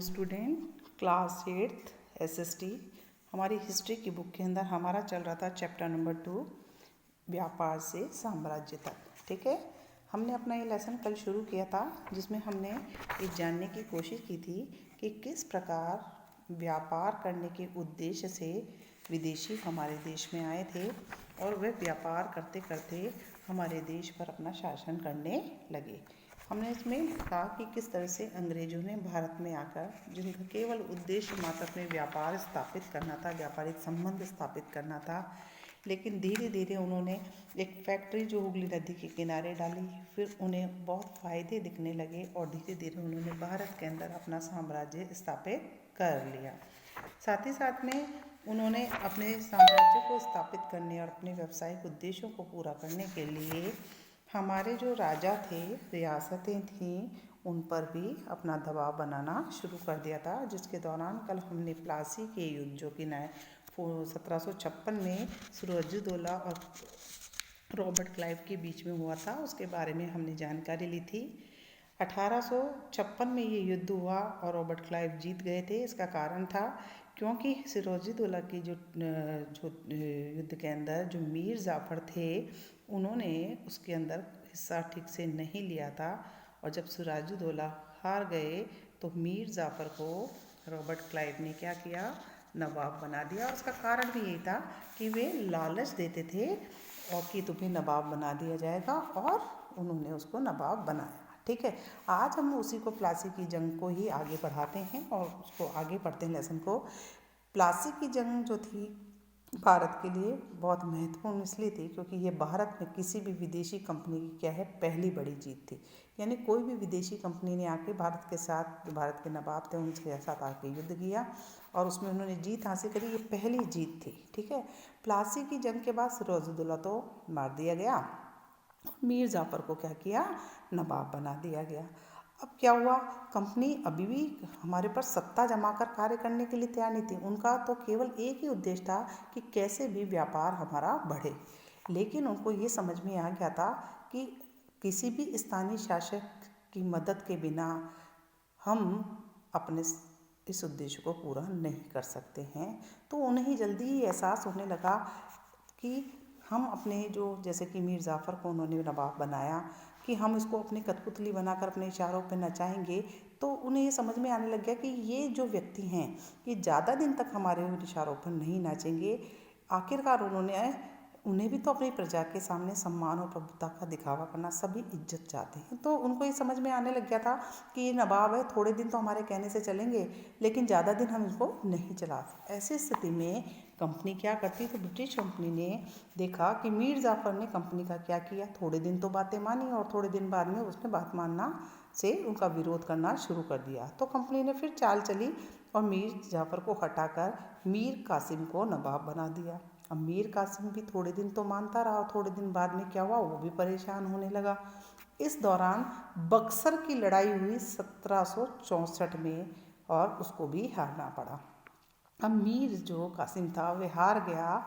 Student, class 8th SST। हमारी history की book के अंदर हमारा चल रहा था चैप्टर नंबर 2, व्यापार से साम्राज्य तक। ठीक है, हमने अपना ये लेसन कल शुरू किया था, जिसमें हमने ये जानने की कोशिश की थी कि किस प्रकार व्यापार करने के उद्देश्य से विदेशी हमारे देश में आए थे और वे व्यापार करते करते हमारे देश पर अपना शासन करने लगे। हमने इसमें कहा कि किस तरह से अंग्रेजों ने भारत में आकर, जिनका केवल उद्देश्य मात्र अपने व्यापार स्थापित करना था, व्यापारिक संबंध स्थापित करना था, लेकिन धीरे धीरे उन्होंने एक फैक्ट्री जो हुगली नदी के किनारे डाली, फिर उन्हें बहुत फ़ायदे दिखने लगे और धीरे धीरे उन्होंने भारत के अंदर अपना साम्राज्य स्थापित कर लिया। साथ ही साथ में उन्होंने अपने साम्राज्य को स्थापित करने और अपने व्यावसायिक उद्देश्यों को पूरा करने के लिए हमारे जो राजा थे, रियासतें थीं, उन पर भी अपना दबाव बनाना शुरू कर दिया था, जिसके दौरान कल हमने प्लासी के युद्ध, जो कि 1756 में सिराजुद्दौला और रॉबर्ट क्लाइव के बीच में हुआ था, उसके बारे में हमने जानकारी ली थी। 1856 में ये युद्ध हुआ और रॉबर्ट क्लाइव जीत गए थे। इसका कारण था क्योंकि सिराजुद्दौला की जो युद्ध के अंदर जो मीर जाफ़र थे, उन्होंने उसके अंदर हिस्सा ठीक से नहीं लिया था, और जब सिराजुद्दौला हार गए तो मीर जाफ़र को रॉबर्ट क्लाइव ने क्या किया, नवाब बना दिया। और उसका कारण भी यही था कि वे लालच देते थे और कि तुम्हें नवाब बना दिया जाएगा, और उन्होंने उसको नवाब बनाया। ठीक है, आज हम उसी को प्लासी की जंग को ही आगे बढ़ाते हैं और उसको आगे पढ़ते हैं लेसन को। प्लासी की जंग जो थी भारत के लिए बहुत महत्वपूर्ण इसलिए थी क्योंकि ये भारत में किसी भी विदेशी कंपनी की क्या है, पहली बड़ी जीत थी। यानी कोई भी विदेशी कंपनी ने आके भारत के साथ, जो भारत के नवाब थे उनके साथ आके युद्ध किया और उसमें उन्होंने जीत हासिल करी, ये पहली जीत थी। ठीक है, प्लासी की जंग के बाद सिराजुद्दौला तो मार दिया गया, मीर जाफ़र को क्या किया, नवाब बना दिया गया। अब क्या हुआ, कंपनी अभी भी हमारे पर सत्ता जमा कर कार्य करने के लिए तैयार नहीं थी। उनका तो केवल एक ही उद्देश्य था कि कैसे भी व्यापार हमारा बढ़े, लेकिन उनको ये समझ में आ गया था कि किसी भी स्थानीय शासक की मदद के बिना हम अपने इस उद्देश्य को पूरा नहीं कर सकते हैं। तो उन्हें जल्दी ही एहसास होने लगा कि हम अपने जो, जैसे कि मीर जाफ़र को उन्होंने नवाब बनाया, कि हम इसको अपनी कठपुतली बनाकर अपने इशारों पे नचाएंगे, तो उन्हें ये समझ में आने लग गया कि ये जो व्यक्ति हैं ये ज़्यादा दिन तक हमारे इशारों पर नहीं नाचेंगे। आखिरकार उन्हें भी तो अपनी प्रजा के सामने सम्मान और प्रभुता का दिखावा करना, सभी इज्जत चाहते हैं। तो उनको ये समझ में आने लग गया था कि ये नवाब है, थोड़े दिन तो हमारे कहने से चलेंगे, लेकिन ज़्यादा दिन हम इसको नहीं चला सकते। ऐसी स्थिति में कंपनी क्या करती, तो ब्रिटिश कंपनी ने देखा कि मीर जाफ़र ने कंपनी का क्या किया, थोड़े दिन तो बातें मानी और थोड़े दिन बाद में उसने बात मानना से उनका विरोध करना शुरू कर दिया। तो कंपनी ने फिर चाल चली और मीर जाफ़र को हटाकर मीर कासिम को नवाब बना दिया। अब मीर कासिम भी थोड़े दिन तो मानता रहा, थोड़े दिन बाद में क्या हुआ, वो भी परेशान होने लगा। इस दौरान बक्सर की लड़ाई हुई 1764 में और उसको भी हारना पड़ा। अब मीर जो कासिम था वह हार गया,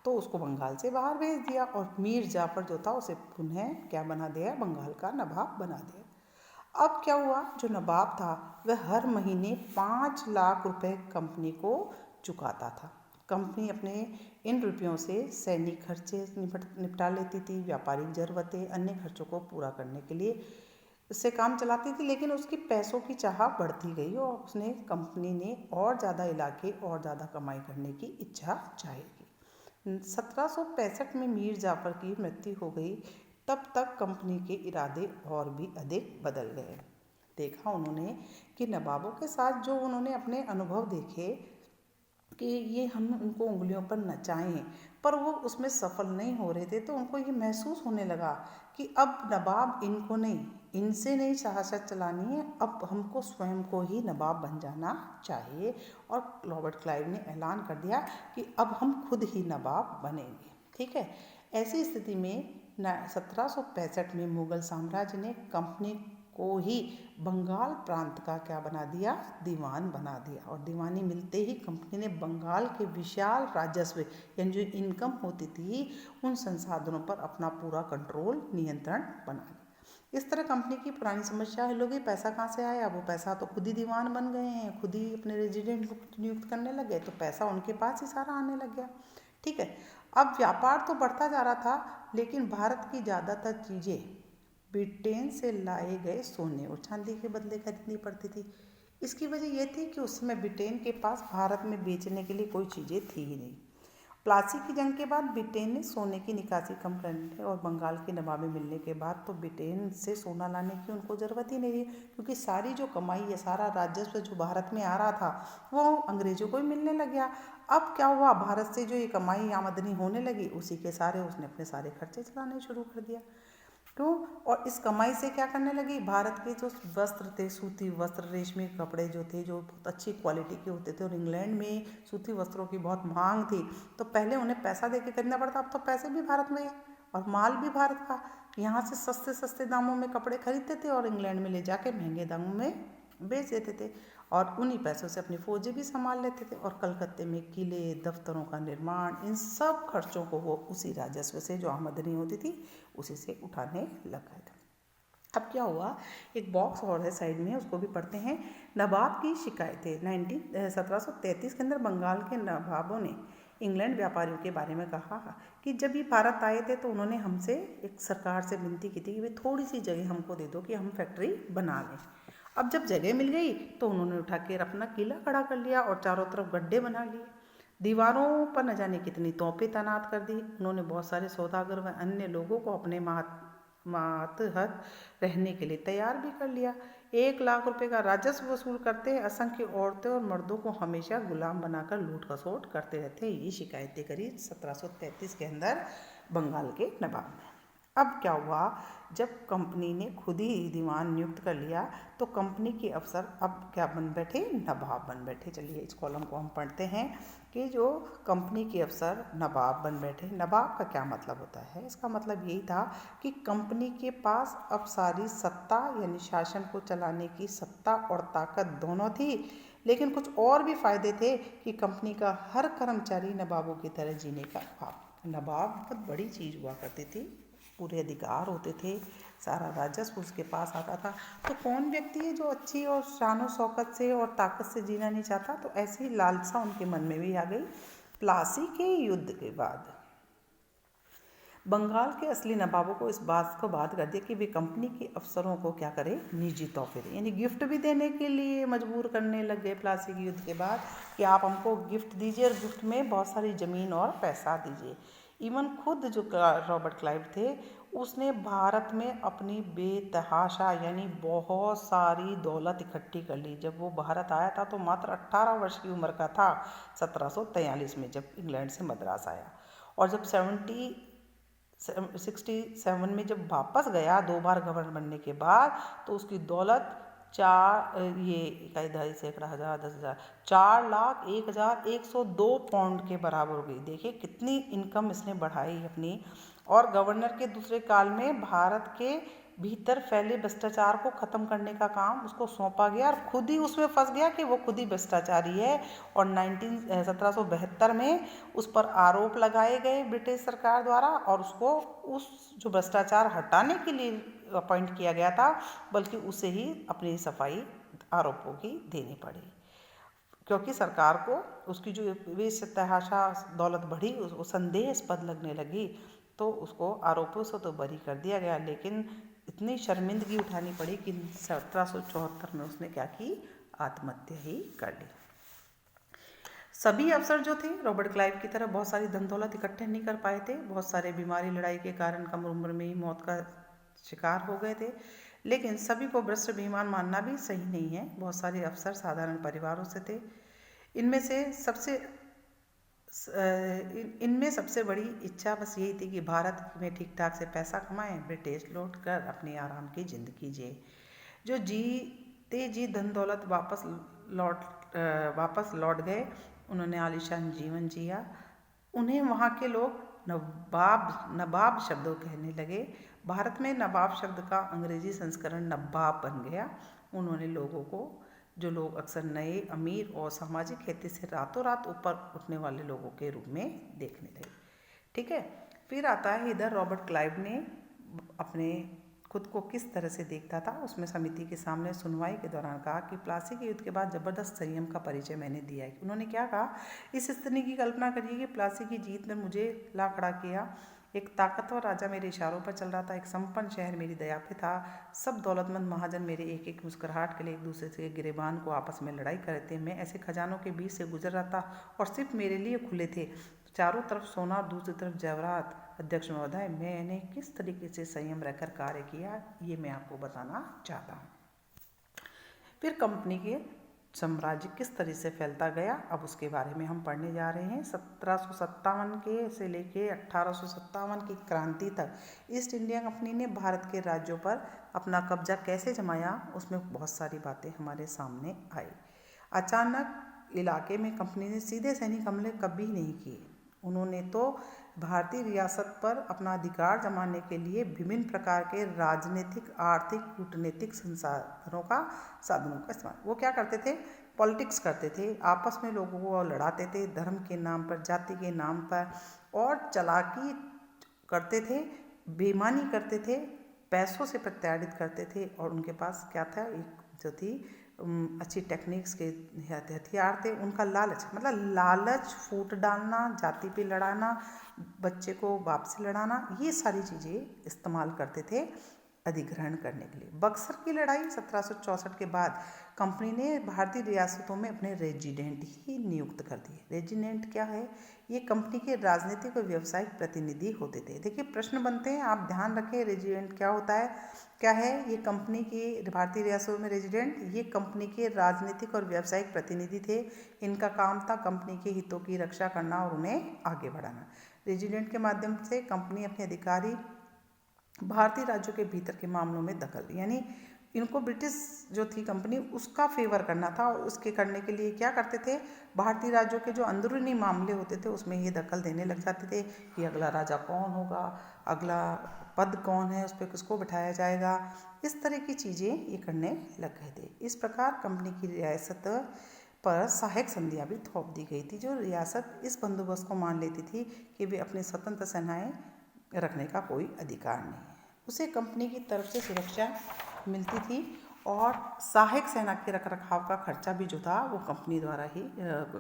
तो उसको बंगाल से बाहर भेज दिया और मीर जाफ़र जो था उसे पुनः क्या बना दिया, बंगाल का नवाब बना दिया। अब क्या हुआ, जो नवाब था वह हर महीने 5 लाख रुपए कंपनी को चुकाता था। कंपनी अपने इन रुपयों से सैनिक खर्चे निपटा लेती थी, व्यापारिक ज़रूरतें, अन्य खर्चों को पूरा करने के लिए उससे काम चलाती थी। लेकिन उसकी पैसों की चाह बढ़ती गई और कंपनी ने और ज़्यादा इलाके और ज़्यादा कमाई करने की इच्छा जाहेगी। 1765 में मीर जाफ़र की मृत्यु हो गई। तब तक कंपनी के इरादे और भी अधिक बदल गए। देखा उन्होंने कि नवाबों के साथ जो उन्होंने अपने अनुभव देखे कि ये हम उनको उंगलियों पर नचाएं, पर वो उसमें सफल नहीं हो रहे थे, तो उनको ये महसूस होने लगा कि अब नवाब इनको नहीं, इनसे नहीं शासक चलानी है, अब हमको स्वयं को ही नवाब बन जाना चाहिए। और रॉबर्ट क्लाइव ने ऐलान कर दिया कि अब हम खुद ही नवाब बनेंगे। ठीक है, ऐसी स्थिति में 1765 में मुगल साम्राज्य ने कंपनी को ही बंगाल प्रांत का क्या बना दिया, दीवान बना दिया। और दीवानी मिलते ही कंपनी ने बंगाल के विशाल राजस्व, यानी जो इनकम होती थी, उन संसाधनों पर अपना पूरा कंट्रोल, नियंत्रण बना लिया। इस तरह कंपनी की पुरानी समस्या हल हो गई। पैसा कहाँ से आया? वो पैसा तो खुद ही दीवान बन गए हैं, खुद ही अपने रेजिडेंट को नियुक्त करने लग गए, तो पैसा उनके पास ही सारा आने लग गया। ठीक है, अब व्यापार तो बढ़ता जा रहा था, लेकिन भारत की ज़्यादातर चीज़ें ब्रिटेन से लाए गए सोने और चांदी के बदले खरीदनी पड़ती थी। इसकी वजह यह थी कि उस समय ब्रिटेन के पास भारत में बेचने के लिए कोई चीज़ें थी ही नहीं। प्लासी की जंग के बाद ब्रिटेन ने सोने की निकासी कम करने और बंगाल की नवाबी मिलने के बाद तो ब्रिटेन से सोना लाने की उनको ज़रूरत ही नहीं रही, क्योंकि सारी जो कमाई या सारा राजस्व जो भारत में आ रहा था वो अंग्रेज़ों को ही मिलने लग गया। अब क्या हुआ, भारत से जो ये कमाई आमदनी होने लगी उसी के सारे उसने अपने सारे खर्चे चलाने शुरू कर दिया। क्यों? और इस कमाई से क्या करने लगी, भारत के जो वस्त्र थे, सूती वस्त्र, रेशमी कपड़े जो थे, जो बहुत अच्छी क्वालिटी के होते थे, और इंग्लैंड में सूती वस्त्रों की बहुत मांग थी, तो पहले उन्हें पैसा दे के खरीदना पड़ता। अब तो पैसे भी भारत में और माल भी भारत का। यहाँ से सस्ते सस्ते दामों में कपड़े खरीदते थे और इंग्लैंड में ले जाके महंगे दामों में बेच देते थे, और उन्हीं पैसों से अपनी फौजें भी संभाल लेते थे। और कलकत्ते में किले, दफ्तरों का निर्माण, इन सब खर्चों को वो उसी राजस्व से जो आमदनी होती थी उसी से उठाने लग गए थे। अब क्या हुआ, एक बॉक्स और है साइड में, उसको भी पढ़ते हैं। नवाब की शिकायतें। 1733 के अंदर बंगाल के नवाबों ने इंग्लैंड व्यापारियों के बारे में कहा कि जब ये भारत आए थे तो उन्होंने हमसे एक सरकार से विनती की थी कि भाई थोड़ी सी जगह हमको दे दो कि हम फैक्ट्री बना लें। अब जब जगह मिल गई तो उन्होंने उठा के अपना किला खड़ा कर लिया और चारों तरफ गड्ढे बना लिए। दीवारों पर न जाने कितनी तोपें तैनात कर दी। उन्होंने बहुत सारे सौदागर व अन्य लोगों को अपने मातहत रहने के लिए तैयार भी कर लिया। 1 लाख रुपए का राजस्व वसूल करते, असंख्य औरतें और मर्दों को हमेशा गुलाम बनाकर लूट खसोट करते रहते। ये शिकायतें करी 1733 के अंदर बंगाल के नवाब ने। अब क्या हुआ, जब कंपनी ने खुद ही दीवान नियुक्त कर लिया तो कंपनी के अफसर अब क्या बन बैठे, नवाब बन बैठे। चलिए इस कॉलम को हम पढ़ते हैं कि जो कंपनी के अफसर नवाब बन बैठे। नवाब का क्या मतलब होता है? इसका मतलब यही था कि कंपनी के पास अब सारी सत्ता यानी शासन को चलाने की सत्ता और ताकत दोनों थी, लेकिन कुछ और भी फायदे थे कि कंपनी का हर कर्मचारी नवाबों की तरह जीने का ख्वाब। नवाब बहुत बड़ी चीज़ हुआ करती थी, पूरे अधिकार होते थे, सारा राजस्व उसके पास आता था। तो कौन व्यक्ति है जो अच्छी और शान शौकत से और ताकत से जीना नहीं चाहता? तो ऐसी लालसा उनके मन में भी आ गई। प्लासी के युद्ध के बाद बंगाल के असली नवाबों को इस बात को बात कर दिया कि वे कंपनी के अफसरों को क्या करें, निजी तोहफे दें, यानी गिफ्ट भी देने के लिए मजबूर करने लग गए प्लासी के युद्ध के बाद कि आप हमको गिफ्ट दीजिए और गिफ्ट में बहुत सारी ज़मीन और पैसा दीजिए। इवन खुद जो रॉबर्ट क्लाइव थे उसने भारत में अपनी बेतहाशा यानी बहुत सारी दौलत इकट्ठी कर ली। जब वो भारत आया था तो मात्र 18 वर्ष की उम्र का था 1743 में, जब इंग्लैंड से मद्रास आया। और जब 67 में जब वापस गया 2 बार गवर्नर बनने के बाद, तो उसकी दौलत 4,01,000 पाउंड के बराबर हो गई। देखिए कितनी इनकम इसने बढ़ाई अपनी। और गवर्नर के दूसरे काल में भारत के भीतर फैले भ्रष्टाचार को ख़त्म करने का काम उसको सौंपा गया और खुद ही उसमें फंस गया कि वो खुद ही भ्रष्टाचारी है। और 1772 में उस पर आरोप लगाए गए ब्रिटिश सरकार द्वारा, और उसको उस जो भ्रष्टाचार हटाने के लिए अपॉइंट किया गया था, बल्कि उसे ही अपनी सफाई आरोपों की देनी पड़ी, क्योंकि सरकार को उसकी जो बेतहाशा दौलत बढ़ी उसको संदेहास्पद लगने लगी, तो उसको आरोपों से तो बरी कर दिया गया। लेकिन इतनी शर्मिंदगी उठानी पड़ी कि 1774 में उसने क्या की, आत्महत्या ही कर ली। सभी अफसर जो थे रॉबर्ट क्लाइव की तरह बहुत सारी धन दौलत इकट्ठे नहीं कर पाए थे। बहुत सारे बीमारी लड़ाई के कारण कम उम्र में ही मौत का शिकार हो गए थे। लेकिन सभी को भ्रष्ट बेईमान मानना भी सही नहीं है। बहुत सारे अफसर साधारण परिवारों से थे। इनमें सबसे बड़ी इच्छा बस यही थी कि भारत में ठीक ठाक से पैसा कमाएं, ब्रिटिश लौट कर अपनी आराम की ज़िंदगी जिए। जो जीते जी धन दौलत वापस लौट गए, उन्होंने आलीशान जीवन जिया। उन्हें वहाँ के लोग नवाब शब्दों कहने लगे। भारत में नवाब शब्द का अंग्रेजी संस्करण नवाब बन गया। उन्होंने लोगों को, जो लोग अक्सर नए, अमीर और सामाजिक खेती से रातों रात ऊपर उठने वाले लोगों के रूप में देखने लगे। ठीक है, फिर आता है इधर रॉबर्ट क्लाइव ने अपने खुद को किस तरह से देखता था। उसमें समिति के सामने सुनवाई के दौरान कहा कि प्लासी के युद्ध के बाद जबरदस्त संयम का परिचय मैंने दिया है। उन्होंने क्या कहा, इस स्थिति की कल्पना करिए कि प्लासी की जीत ने मुझे ला खड़ा किया। एक ताकतवर राजा मेरे इशारों पर चल रहा था, एक संपन्न शहर मेरी दया पे था, सब दौलतमंद महाजन मेरे एक एक मुस्कुराहट के लिए एक दूसरे से गिरेबान को आपस में लड़ाई कर रहे थे। मैं ऐसे खजानों के बीच से गुजर रहा था और सिर्फ मेरे लिए खुले थे। चारों तरफ सोना और दूसरी तरफ जवाहरात। अध्यक्ष महोदय, मैंने किस तरीके से संयम रहकर कार्य किया, ये मैं आपको बताना चाहता हूँ। फिर कंपनी के साम्राज्य किस तरह से फैलता गया, अब उसके बारे में हम पढ़ने जा रहे हैं। 1757 के से लेके 1857 की क्रांति तक ईस्ट इंडिया कंपनी ने भारत के राज्यों पर अपना कब्जा कैसे जमाया, उसमें बहुत सारी बातें हमारे सामने आई। अचानक इलाके में कंपनी ने सीधे सैनिक हमले कभी नहीं किए। उन्होंने तो भारतीय रियासत पर अपना अधिकार जमाने के लिए विभिन्न प्रकार के राजनीतिक, आर्थिक, कूटनीतिक साधनों का इस्तेमाल। वो क्या करते थे, पॉलिटिक्स करते थे, आपस में लोगों को लड़ाते थे, धर्म के नाम पर, जाति के नाम पर, और चालाकी करते थे, बेईमानी करते थे, पैसों से प्रताड़ित करते थे। और उनके पास क्या था, एक जो थी अच्छी टेक्निक्स के हथियार थे, उनका लालच, मतलब लालच, फूट डालना, जाति पे लड़ाना, बच्चे को बाप से लड़ाना, ये सारी चीज़ें इस्तेमाल करते थे अधिग्रहण करने के लिए। बक्सर की लड़ाई 1764 के बाद कंपनी ने भारतीय रियासतों में अपने रेजिडेंट ही नियुक्त कर दिए। रेजिडेंट क्या है, ये कंपनी के राजनीतिक और व्यावसायिक प्रतिनिधि होते थे। देखिए प्रश्न बनते हैं, आप ध्यान रखें, रेजिडेंट क्या होता है, क्या है ये कंपनी की भारतीय रियासतों में रेजिडेंट, ये कंपनी के राजनीतिक और व्यावसायिक प्रतिनिधि थे। इनका काम था कंपनी के हितों की रक्षा करना और उन्हें आगे बढ़ाना। रेजिडेंट के माध्यम से कंपनी अपने अधिकारी भारतीय राज्यों के भीतर के मामलों में दखल, यानी इनको ब्रिटिश जो थी कंपनी उसका फेवर करना था, और उसके करने के लिए क्या करते थे, भारतीय राज्यों के जो अंदरूनी मामले होते थे उसमें ये दखल देने लग जाते थे कि अगला राजा कौन होगा, अगला पद कौन है, उस पर किसको बिठाया जाएगा, इस तरह की चीज़ें ये करने लग गए थे। इस प्रकार कंपनी की रियासत पर सहायक संधियाँ भी थोप दी गई थी। जो रियासत इस बंदोबस्त को मान लेती थी कि वे अपनी स्वतंत्र सेनाएं रखने का कोई अधिकार नहीं है, उसे कंपनी की तरफ से सुरक्षा मिलती थी, और सहायक सेना के रखरखाव का खर्चा भी जो था वो कंपनी द्वारा ही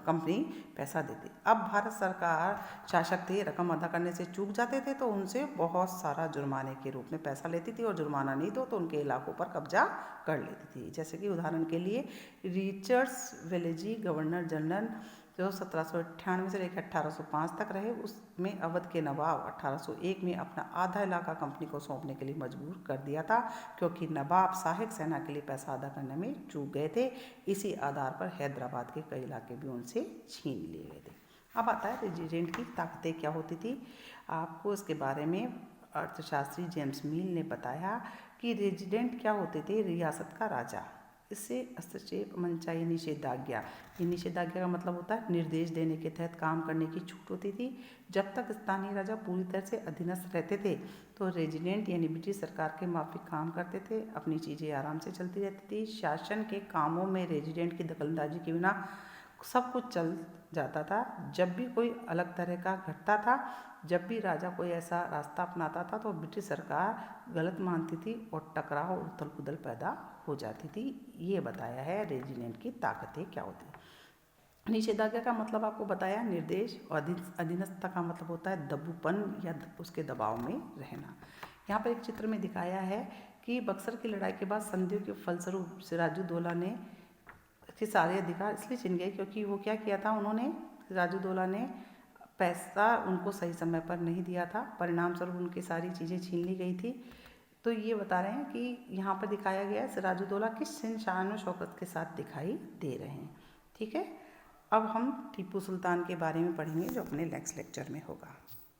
कंपनी पैसा देती। अब भारत सरकार शासक थे, रकम अदा करने से चूक जाते थे तो उनसे बहुत सारा जुर्माने के रूप में पैसा लेती थी, और जुर्माना नहीं दो तो उनके इलाकों पर कब्जा कर लेती थी। जैसे कि उदाहरण के लिए रिचर्ड्स वेलेजी गवर्नर जनरल जो 1798 से लेकर 1805 तक रहे, उसमें अवध के नवाब 1801 में अपना आधा इलाका कंपनी को सौंपने के लिए मजबूर कर दिया था, क्योंकि नवाब सहायक सेना के लिए पैसा अदा करने में चूक गए थे। इसी आधार पर हैदराबाद के कई इलाके भी उनसे छीन लिए गए थे। अब आता है रेजिडेंट की ताकतें क्या होती थी। आपको इसके बारे में अर्थशास्त्री जेम्स मिल ने बताया कि रेजिडेंट क्या होते थे, रियासत का राजा। इससे हस्तक्षेप, मनचाही निषेधाज्ञा, ये निषेधाज्ञा का मतलब होता है निर्देश देने के तहत काम करने की छूट होती थी। जब तक स्थानीय राजा पूरी तरह से अधीनस्थ रहते थे तो रेजिडेंट यानी ब्रिटिश सरकार के माफिक काम करते थे, अपनी चीज़ें आराम से चलती रहती थी। शासन के कामों में रेजिडेंट की दखलंदाजी के बिना सब कुछ चल जाता था। जब भी कोई अलग तरह का घटता था, जब भी राजा कोई ऐसा रास्ता अपनाता था तो ब्रिटिश सरकार गलत मानती थी और टकराव और उथल पुथल पैदा हो जाती थी। ये बताया है रेजिडेंट की ताकतें क्या होती है। निषेधाज्ञा का मतलब आपको बताया निर्देश, और अधीनस्थता का मतलब होता है दबूपन या उसके दबाव में रहना। यहाँ पर एक चित्र में दिखाया है कि बक्सर की लड़ाई के बाद संधियों के फलस्वरूप सिराजुद्दौला ने के सारे अधिकार इसलिए छिन गए क्योंकि वो क्या किया था, उन्होंने सिराजुद्दौला ने पैसा उनको सही समय पर नहीं दिया था, परिणाम स्वरूप उनकी सारी चीज़ें छीन ली गई थी। तो ये बता रहे हैं कि यहाँ पर दिखाया गया है सिराजुद्दौला किस शान और शौकत के साथ दिखाई दे रहे हैं। ठीक है, अब हम टीपू सुल्तान के बारे में पढ़ेंगे जो अपने नेक्स्ट लेक्चर में होगा।